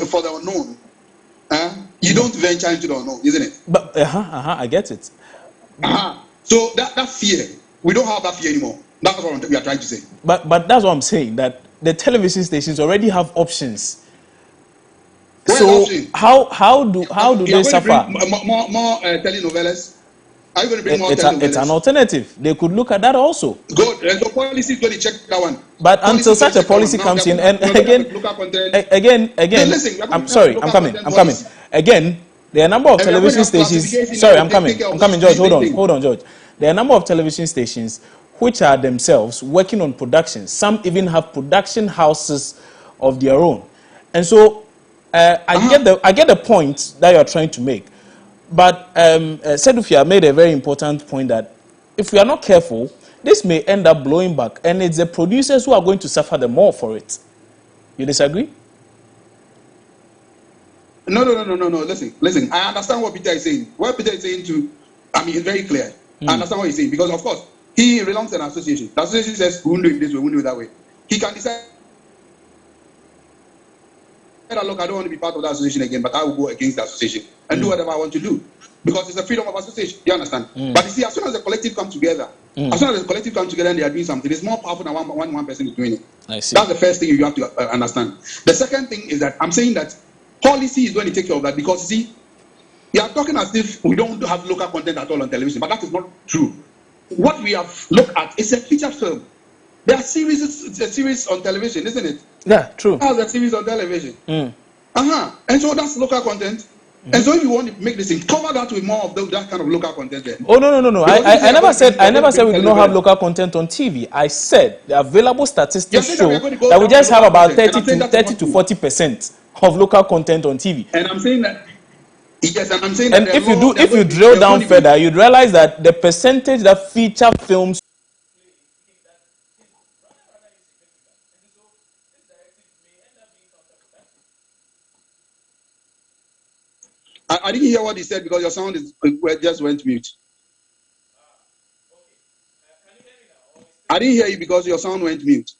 for the unknown, you don't venture into the unknown, isn't it? But I get it. So that fear, we don't have that fear anymore. That's what we are trying to say. But that's what I'm saying, that the television stations already have options. So how do they suffer? More telenovelas. Are you going to bring more telenovelas? It's an alternative. They could look at that also. Good. And the policy is going to check that one. But until such a policy comes in, and again, I'm sorry, I'm coming. Again, there are a number of television stations. Sorry, I'm coming, George. Hold on, George. There are a number of television stations which are themselves working on production. Some even have production houses of their own. And so I get the point that you're trying to make. But Sedufia made a very important point that if we are not careful, this may end up blowing back. And it's the producers who are going to suffer the more for it. You disagree? No. Listen. I understand what Peter is saying. What Peter is saying too, it's very clear. I understand what he's saying. Because, of course, he belongs to an association. The association says, we won't do it this way, we won't do it that way. He can decide, look, I don't want to be part of that association again, but I will go against the association and do whatever I want to do. Because it's a freedom of association. You understand? But you see, as soon as the collective comes together, and they are doing something, it's more powerful than one person is doing it. I see. That's the first thing you have to understand. The second thing is that I'm saying that policy is going to take care of that, because you see, you are talking as if we don't have local content at all on television, but that is not true. What we have looked at is a feature film. There are series on television, isn't it? Yeah, true. There's a series on television. And so that's local content. And so if you want to make this thing, cover that with more of that kind of local content there. Oh, no. I never said we do not have local content on TV. I said the available statistics show that we just have about 30 to 40% of local content on TV. And I'm saying that. Yes, and I'm saying and that if you drill down further, you'd realize that the percentage that feature films. I didn't hear what he said because your sound just went mute. I didn't hear you because your sound went mute.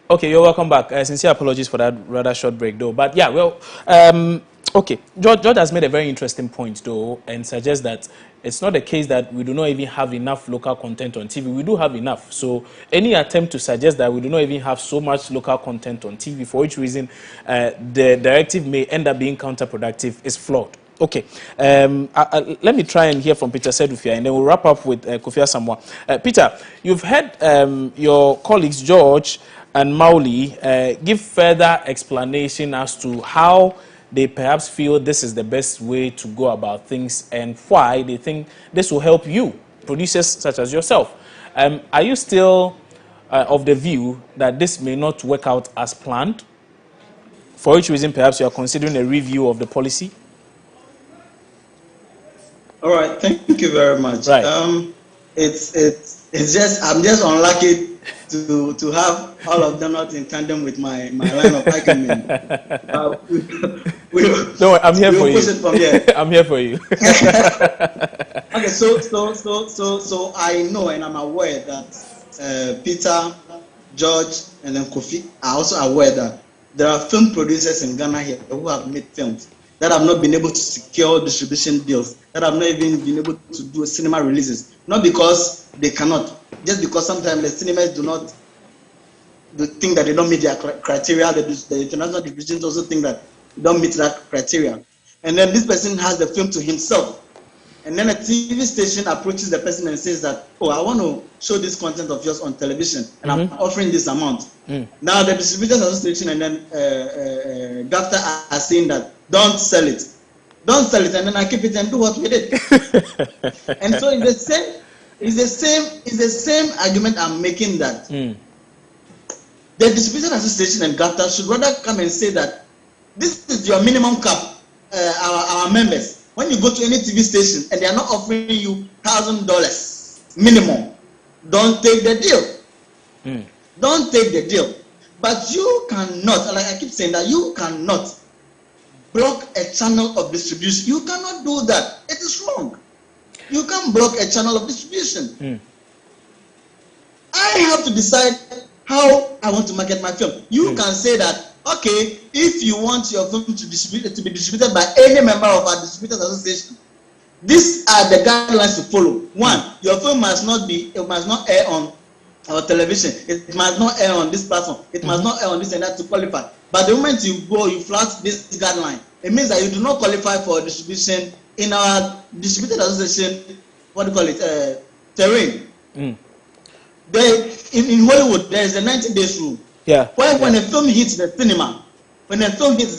Okay, you're welcome back. Sincere apologies for that rather short break, though. But yeah, well, okay. George has made a very interesting point, though, and suggests that it's not the case that we do not even have enough local content on TV. We do have enough. So any attempt to suggest that we do not even have so much local content on TV, for which reason the directive may end up being counterproductive, is flawed. Okay, let me try and hear from Peter Sedufia, and then we'll wrap up with Kofi Asamoah. Peter, you've heard your colleagues George and Mauli give further explanation as to how they perhaps feel this is the best way to go about things and why they think this will help you, producers such as yourself. Are you still of the view that this may not work out as planned? For which reason perhaps you are considering a review of the policy? All right, thank you very much. Right. It's just I'm just unlucky to have all of them not in tandem with my line of argument. Don't worry, I'm here for you. Push it from here. I'm here for you. Okay, so I know and I'm aware that Peter, George, and then Kofi are also aware that there are film producers in Ghana here who have made films that have not been able to secure distribution deals, that have not even been able to do cinema releases. Not because they cannot, just because sometimes the cinemas do not think that they don't meet their criteria. The international divisions also think that they don't meet that criteria. And then this person has the film to himself. And then a TV station approaches the person and says that, oh, I want to show this content of yours on television, and I'm offering this amount. Now the Distributors Association and then GAFTA are saying that don't sell it, and then I keep it and do what with it. And so it's the same argument I'm making, that the Distributors Association and GAFTA should rather come and say that this is your minimum cap, our members. When you go to any TV station and they are not offering you $1,000 minimum, don't take the deal. Don't take the deal. But you cannot, like I keep saying, that you cannot block a channel of distribution. You cannot do that. It is wrong. You can't block a channel of distribution. I have to decide how I want to market my film. You can say that, okay, if you want your film to be distributed by any member of our Distributors Association, these are the guidelines to follow. One, your film must not air on our television. It must not air on this platform. It must not air on this and that to qualify. But the moment you flout this guideline, it means that you do not qualify for distribution in our Distributors Association. What do you call it? Terrain. In Hollywood, there is a 90 days rule. When a film hits the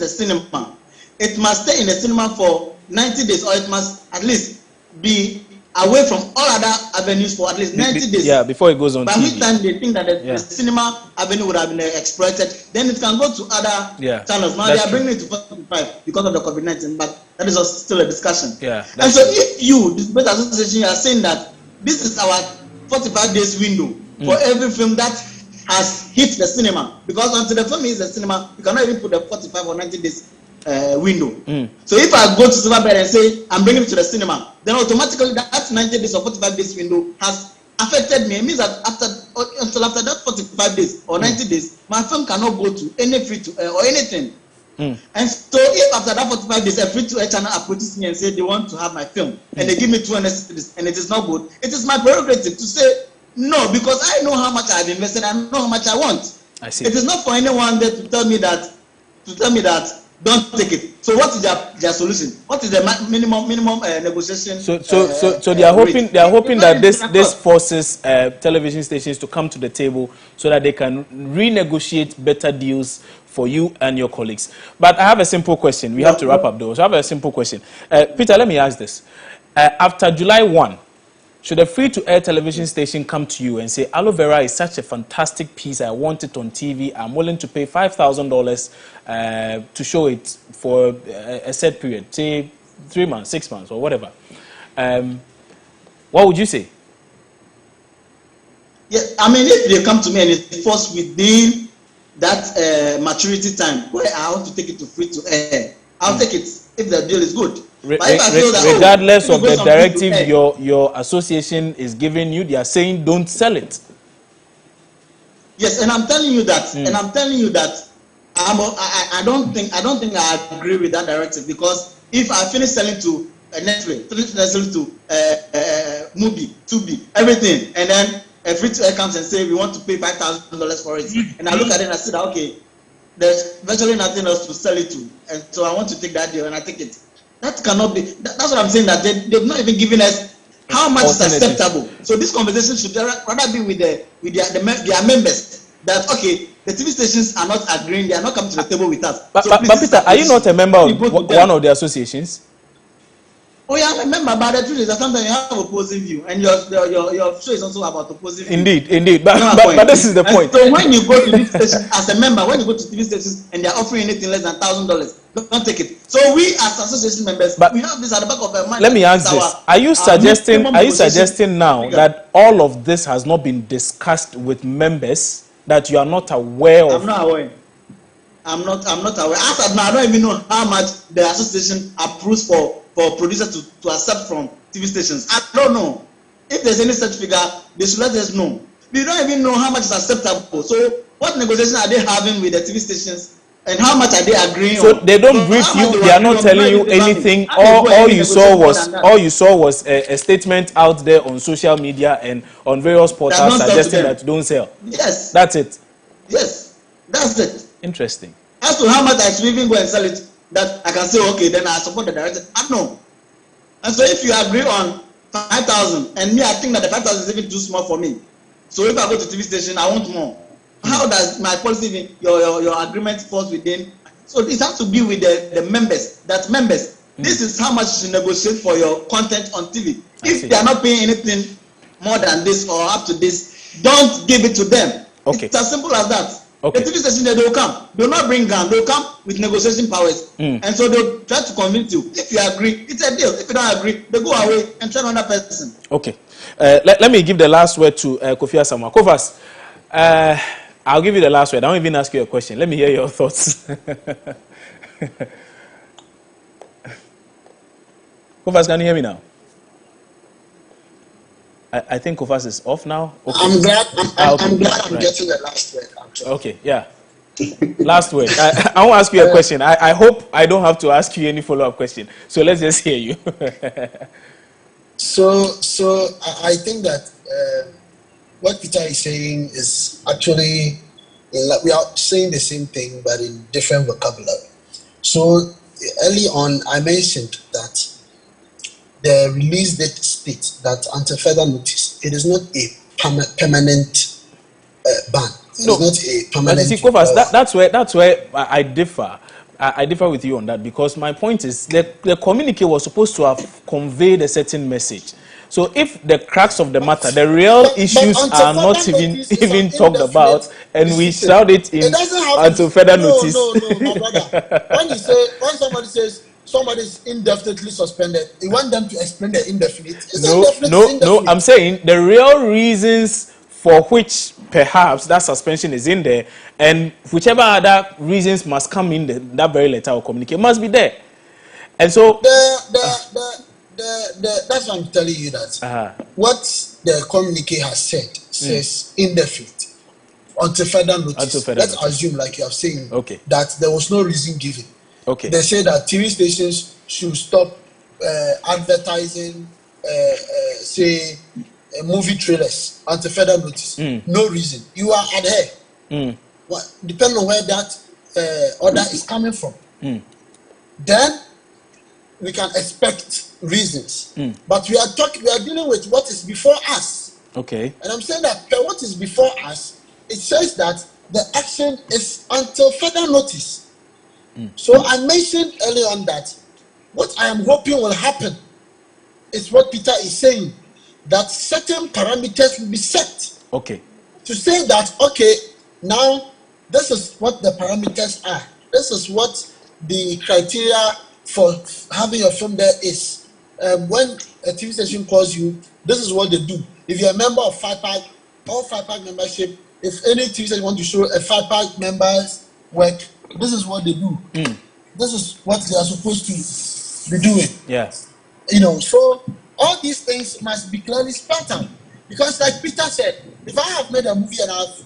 cinema, it must stay in the cinema for 90 days, or it must at least be away from all other avenues for at least 90 days. Yeah, before it goes on By TV. which time they think that the cinema avenue would have been exploited, then it can go to other channels. Now they are bringing it to 45 because of the COVID-19, but that is still a discussion. And so if you, the Distributors Association, are saying that this is our 45 days window for every film that has hit the cinema, because until the film hits the cinema, you cannot even put the 45 or 90 days window. So if I go to Silverbird and say I'm bringing it to the cinema, then automatically that 90 days or 45 days window has affected me. It means that until after that 45 days or 90 days, my film cannot go to any free to air or anything. And so if after that 45 days a free to air channel approaches me and say they want to have my film and they give me 200 cities and it is not good, it is my prerogative to say No, because I know how much I've invested. I know how much I want. I see. It is not for anyone there to tell me that don't take it. So what is their solution? What is the minimum negotiation? So they are hoping that this forces television stations to come to the table so that they can renegotiate better deals for you and your colleagues. But I have a simple question. We have to wrap up though. So I have a simple question. Peter, let me ask this. After July 1, should a free-to-air television station come to you and say, Aloe Vera is such a fantastic piece, I want it on TV, I'm willing to pay $5,000 to show it for a set period, say 3 months, 6 months, or whatever. What would you say? Yeah, I mean, if they come to me and it's forced within that maturity time where I want to take it to free-to-air, I'll take it if the deal is good. Regardless of the directive your association is giving you, they are saying don't sell it. Yes, and I'm telling you that, and I'm telling you that I don't think I agree with that directive, because if I finish selling to Netflix, finish selling to movie, Tubi, everything, and then a free-to-air comes and say we want to pay $5,000 for it, and I look at it and I say that, okay, there's virtually nothing else to sell it to, and so I want to take that deal and I take it. That cannot be. That's what I'm saying. That they've not even given us how much is acceptable. So this conversation should rather be with their members. That okay, the TV stations are not agreeing. They are not coming to the table with us. But Peter, are you not a member of one of the associations? Oh yeah, I'm a member, but the truth is that sometimes you have opposing view, and your show is also about opposing view. Indeed. But this is the point. So when you go to this station as a member, when you go to TV stations and they are offering anything less than $1,000, don't take it. So we as association members, we have this at the back of our mind. Let me ask this: Are you suggesting now that all of this has not been discussed with members, that you are not aware of? I'm not aware. I'm not aware. As of now, I don't even know how much the association approves for producers to accept from TV stations. I don't know. If there's any such figure, they should let us know. We don't even know how much is acceptable. So what negotiation are they having with the TV stations, and how much are they agreeing on? So they don't so brief you. They are not telling you anything. All you saw was a statement out there on social media and on various portals suggesting that don't sell. Yes. That's it. Yes. That's it. Interesting. As to how much I should even go and sell it, that I can say, okay, then I support the director. I know. And so if you agree on 5,000, and me, I think that the 5,000 is even too small for me. So if I go to TV station, I want more. How does my policy, your agreement falls within? So it has to be with the members. That members, this is how much you negotiate for your content on TV. If they are not paying anything more than this or up to this, don't give it to them. Okay. It's as simple as that. Okay. The TV station, they will come. They will not bring gun. They will come with negotiation powers. And so they will try to convince you. If you agree, it's a deal. If you don't agree, they go away and try another person. Okay. Let me give the last word to Kofi Asamoah. Kofas, I'll give you the last word. I won't even ask you a question. Let me hear your thoughts. Kofas, can you hear me now? I think Kofas is off now. Okay. I'm glad I'm right. getting the last word. Actually. Okay, yeah. Last word. I won't ask you a question. I hope I don't have to ask you any follow-up question. So let's just hear you. So I think that what Peter is saying is actually, we are saying the same thing but in different vocabulary. So early on, I mentioned that the release date states that until further notice, it is not a permanent ban. No, it's not a permanent. See, Kofas, that's where I differ. I differ with you on that, because my point is that the communique was supposed to have conveyed a certain message. So if the crux of the matter, the real issues are not even talked about, and we shout it in until further notice. No, my brother. When somebody says somebody is indefinitely suspended, you want them to explain the indefinite. No. I'm saying the real reasons for which perhaps that suspension is in there, and whichever other reasons must come in that very letter or communique must be there. And so that's what I'm telling you, that what the communique has said says indefinite until further notice. Let's assume, like you have saying, that there was no reason given. Okay. They say that TV stations should stop advertising, say, movie trailers until further notice. No reason. You are adhere. What, depending on where that order is coming from. Then we can expect reasons. But we are dealing with what is before us. Okay. And I'm saying that what is before us, it says that the action is until further notice. So I mentioned earlier on that what I am hoping will happen is what Peter is saying, that certain parameters will be set. Okay. To say that, okay, now this is what the parameters are. This is what the criteria for having your film there is. When a TV station calls you, this is what they do. If you're a member of 5PAG, or 5PAG membership, if any TV station want to show a 5PAG members work, this is what they do. This is what they are supposed to be doing. Yeah. You know, so all these things must be clearly spelled out. Because like Peter said, if I have made a movie and if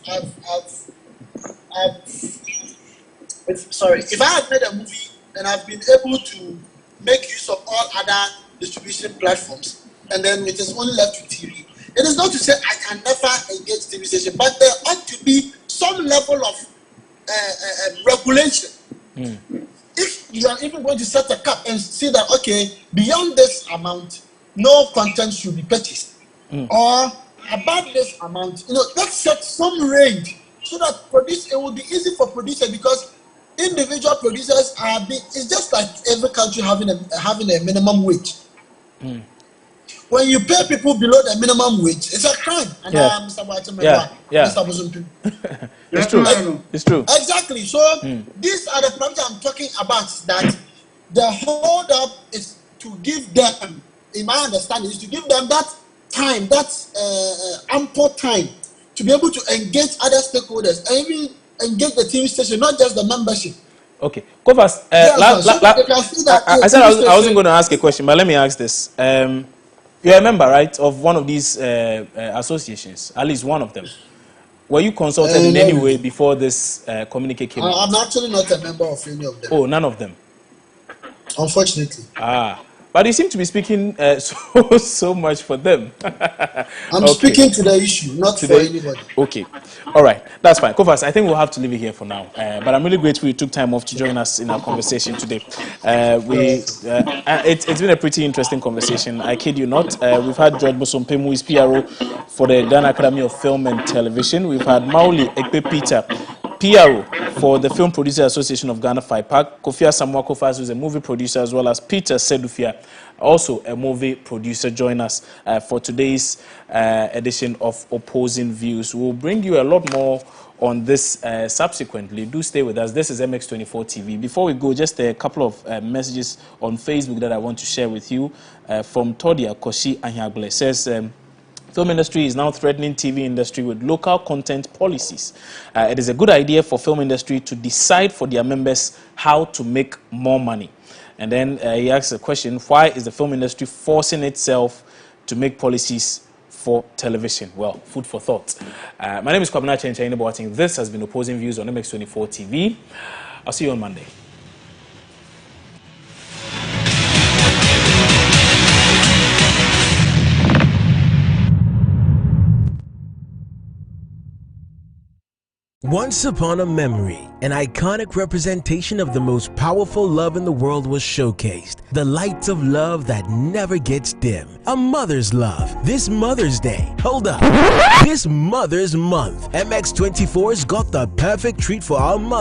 I have made a movie and I've been able to make use of all other distribution platforms, and then it is only left with TV, it is not to say I can never engage TV station, but there ought to be some level of regulation. If you are even going to set a cap and see that, okay, beyond this amount, no content should be purchased, or above this amount, you know, let's set some range so that it will be easy for producers, because individual producers are it's just like every country having a minimum wage. When you pay people below the minimum wage, it's a crime. And Mr. It's true. It's true. Exactly. So these are the problems I'm talking about. That the hold up is to give them, in my understanding, is to give them that time, that ample time to be able to engage other stakeholders and even engage the TV station, not just the membership. Okay, Kovas. I said I wasn't going to ask a question, but let me ask this. You're a member, right, of one of these associations, at least one of them. Were you consulted in any way before this communique came out? I'm actually not a member of any of them. Oh, none of them? Unfortunately. But you seem to be speaking so much for them. I'm speaking to the issue, not for anybody. Okay. All right. That's fine. Kovas, I think we'll have to leave it here for now. But I'm really grateful you took time off to join us in our conversation today. It's been a pretty interesting conversation. I kid you not. We've had George Bosompem, who is PRO for the Ghana Academy of Film and Television. We've had Mauli Ekpe Peter, PRO for the Film Producer Association of Ghana 5PAG, Kofia Samoa Kofas, who is a movie producer, as well as Peter Sedufia, also a movie producer, join us for today's edition of Opposing Views. We'll bring you a lot more on this subsequently. Do stay with us. This is MX24 TV. Before we go, just a couple of messages on Facebook that I want to share with you from Todia Koshi Anyagle. It says, film industry is now threatening TV industry with local content policies. It is a good idea for film industry to decide for their members how to make more money. And then he asks a question, why is the film industry forcing itself to make policies for television? Well, food for thought. My name is Kwabena Chenchaine. This has been Opposing Views on MX24 TV. I'll see you on Monday. Once upon a memory, an iconic representation of the most powerful love in the world was showcased. The light of love that never gets dim. A mother's love. This Mother's Day. Hold up. This Mother's Month. MX24's got the perfect treat for our mothers.